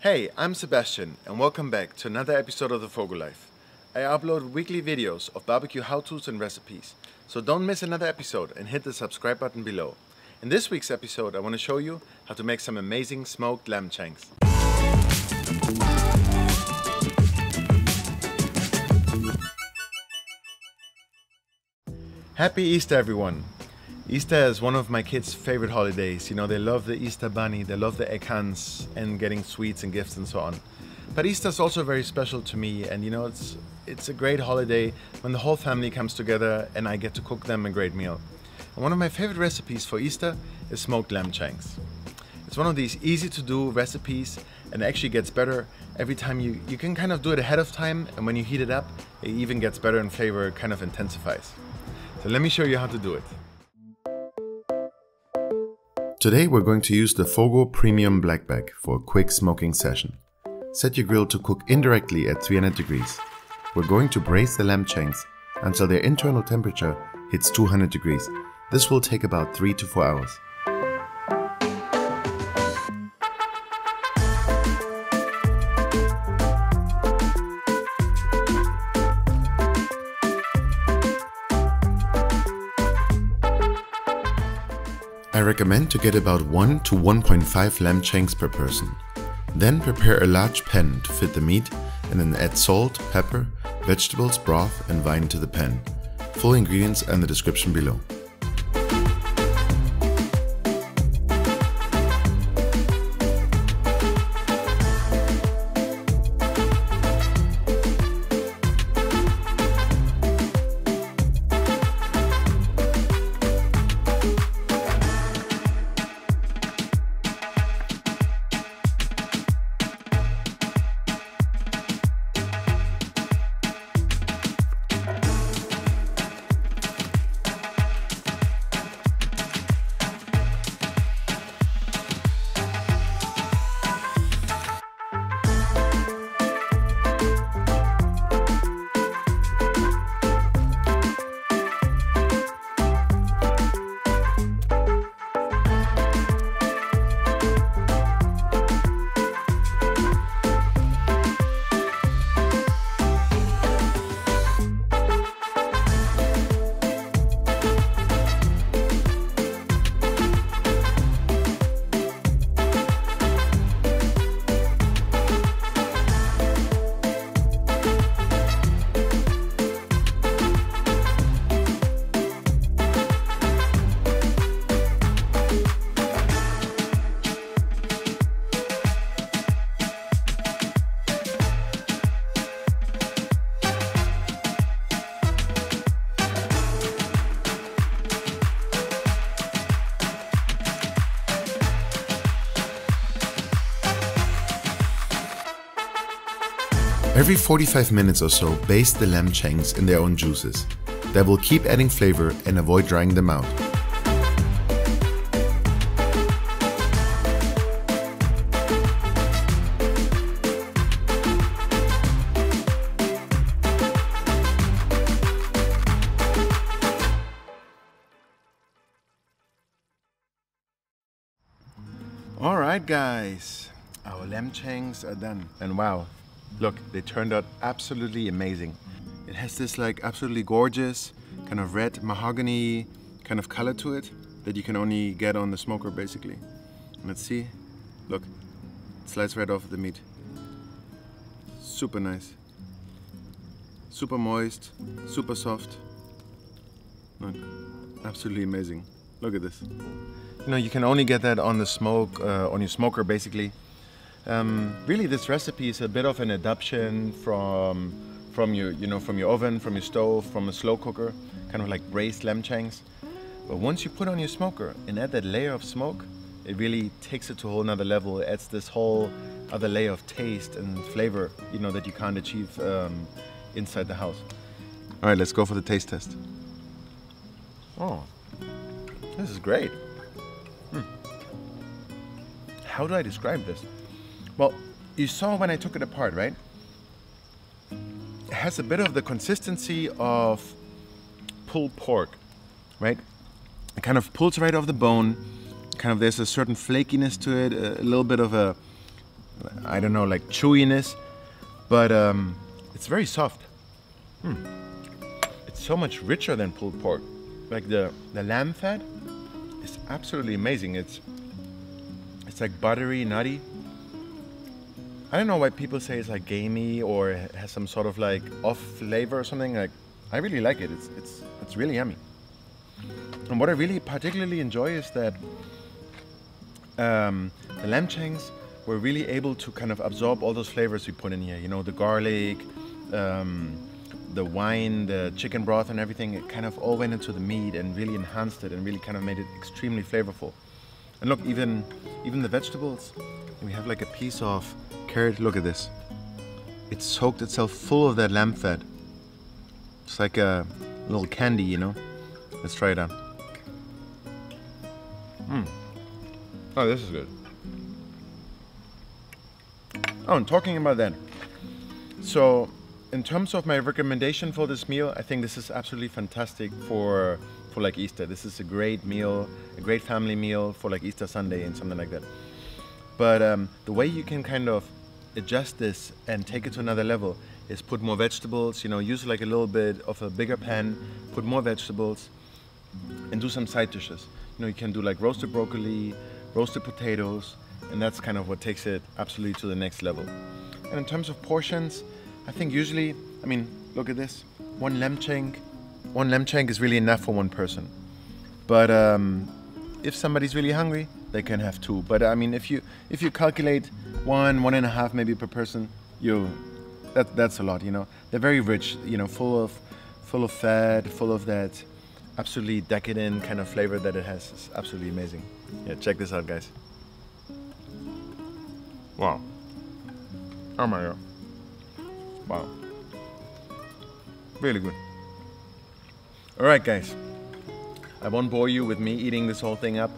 Hey, I'm Sebastian and welcome back to another episode of the FOGO Life. I upload weekly videos of barbecue how-tos and recipes, so don't miss another episode and hit the subscribe button below. In this week's episode I want to show you how to make some amazing smoked lamb shanks. Happy Easter everyone! Easter is one of my kids' favorite holidays. You know, they love the Easter bunny, they love the egg hunts and getting sweets and gifts and so on. But Easter is also very special to me, and you know, it's a great holiday when the whole family comes together and I get to cook them a great meal. And one of my favorite recipes for Easter is smoked lamb shanks. It's one of these easy to do recipes and it actually gets better every time you can kind of do it ahead of time, and when you heat it up, it even gets better in flavor, it kind of intensifies. So let me show you how to do it. Today we're going to use the FOGO Premium Blackback for a quick smoking session. Set your grill to cook indirectly at 300 degrees. We're going to braise the lamb shanks until their internal temperature hits 200 degrees. This will take about 3 to 4 hours. I recommend to get about 1 to 1.5 lamb shanks per person. Then prepare a large pan to fit the meat and then add salt, pepper, vegetables, broth and wine to the pan. Full ingredients are in the description below. Every 45 minutes or so, baste the lamb shanks in their own juices. That will keep adding flavor and avoid drying them out. Alright guys, our lamb shanks are done, and wow. Look, they turned out absolutely amazing. It has this like absolutely gorgeous kind of red mahogany kind of color to it that you can only get on the smoker basically. Let's see. Look, it slides right off the meat. Super nice. Super moist, super soft. Look, absolutely amazing. Look at this. You know, you can only get that on the smoke, on your smoker basically. Really, this recipe is a bit of an adaptation from your oven, from your stove, from a slow cooker, kind of like braised lamb shanks. But once you put on your smoker and add that layer of smoke, it really takes it to a whole nother level. It adds this whole other layer of taste and flavor, you know, that you can't achieve inside the house. All right, let's go for the taste test. Oh, this is great. How do I describe this? Well, you saw when I took it apart, right? It has a bit of the consistency of pulled pork, right? It kind of pulls right off the bone. Kind of there's a certain flakiness to it, a little bit of a I don't know, like chewiness, but it's very soft. It's so much richer than pulled pork. Like the lamb fat is absolutely amazing. It's like buttery, nutty. I don't know why people say it's like gamey or it has some sort of like off flavor or something. Like, I really like it. It's really yummy. And what I really particularly enjoy is that the lamb shanks were really able to kind of absorb all those flavors we put in here. You know, the garlic, the wine, the chicken broth and everything. It kind of all went into the meat and really enhanced it and really kind of made it extremely flavorful. And look, even the vegetables. We have like a piece of carrot. Look at this. It soaked itself full of that lamb fat. It's like a little candy, you know. Let's try it out. Oh, this is good. Oh, and talking about that. So, in terms of my recommendation for this meal, I think this is absolutely fantastic for like Easter. This is a great meal, a great family meal for like Easter Sunday and something like that. But the way you can kind of adjust this and take it to another level is put more vegetables, you know, use like a little bit of a bigger pan, put more vegetables, and do some side dishes. You know, you can do like roasted broccoli, roasted potatoes, and that's kind of what takes it absolutely to the next level. And in terms of portions, I think usually, I mean, look at this. One lamb shank is really enough for one person. But if somebody's really hungry, they can have two. But I mean, if you calculate 1.5 maybe per person, that's a lot. You know, they're very rich. You know, full of fat, full of that absolutely decadent kind of flavor that it has. It's absolutely amazing. Yeah, check this out, guys. Wow. Oh my god. Wow. Really good. All right, guys. I won't bore you with me eating this whole thing up,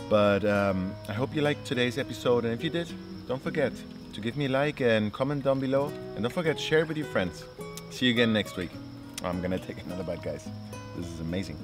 but I hope you liked today's episode. And if you did, don't forget to give me a like and comment down below. And don't forget to share it with your friends. See you again next week. I'm gonna take another bite, guys. This is amazing.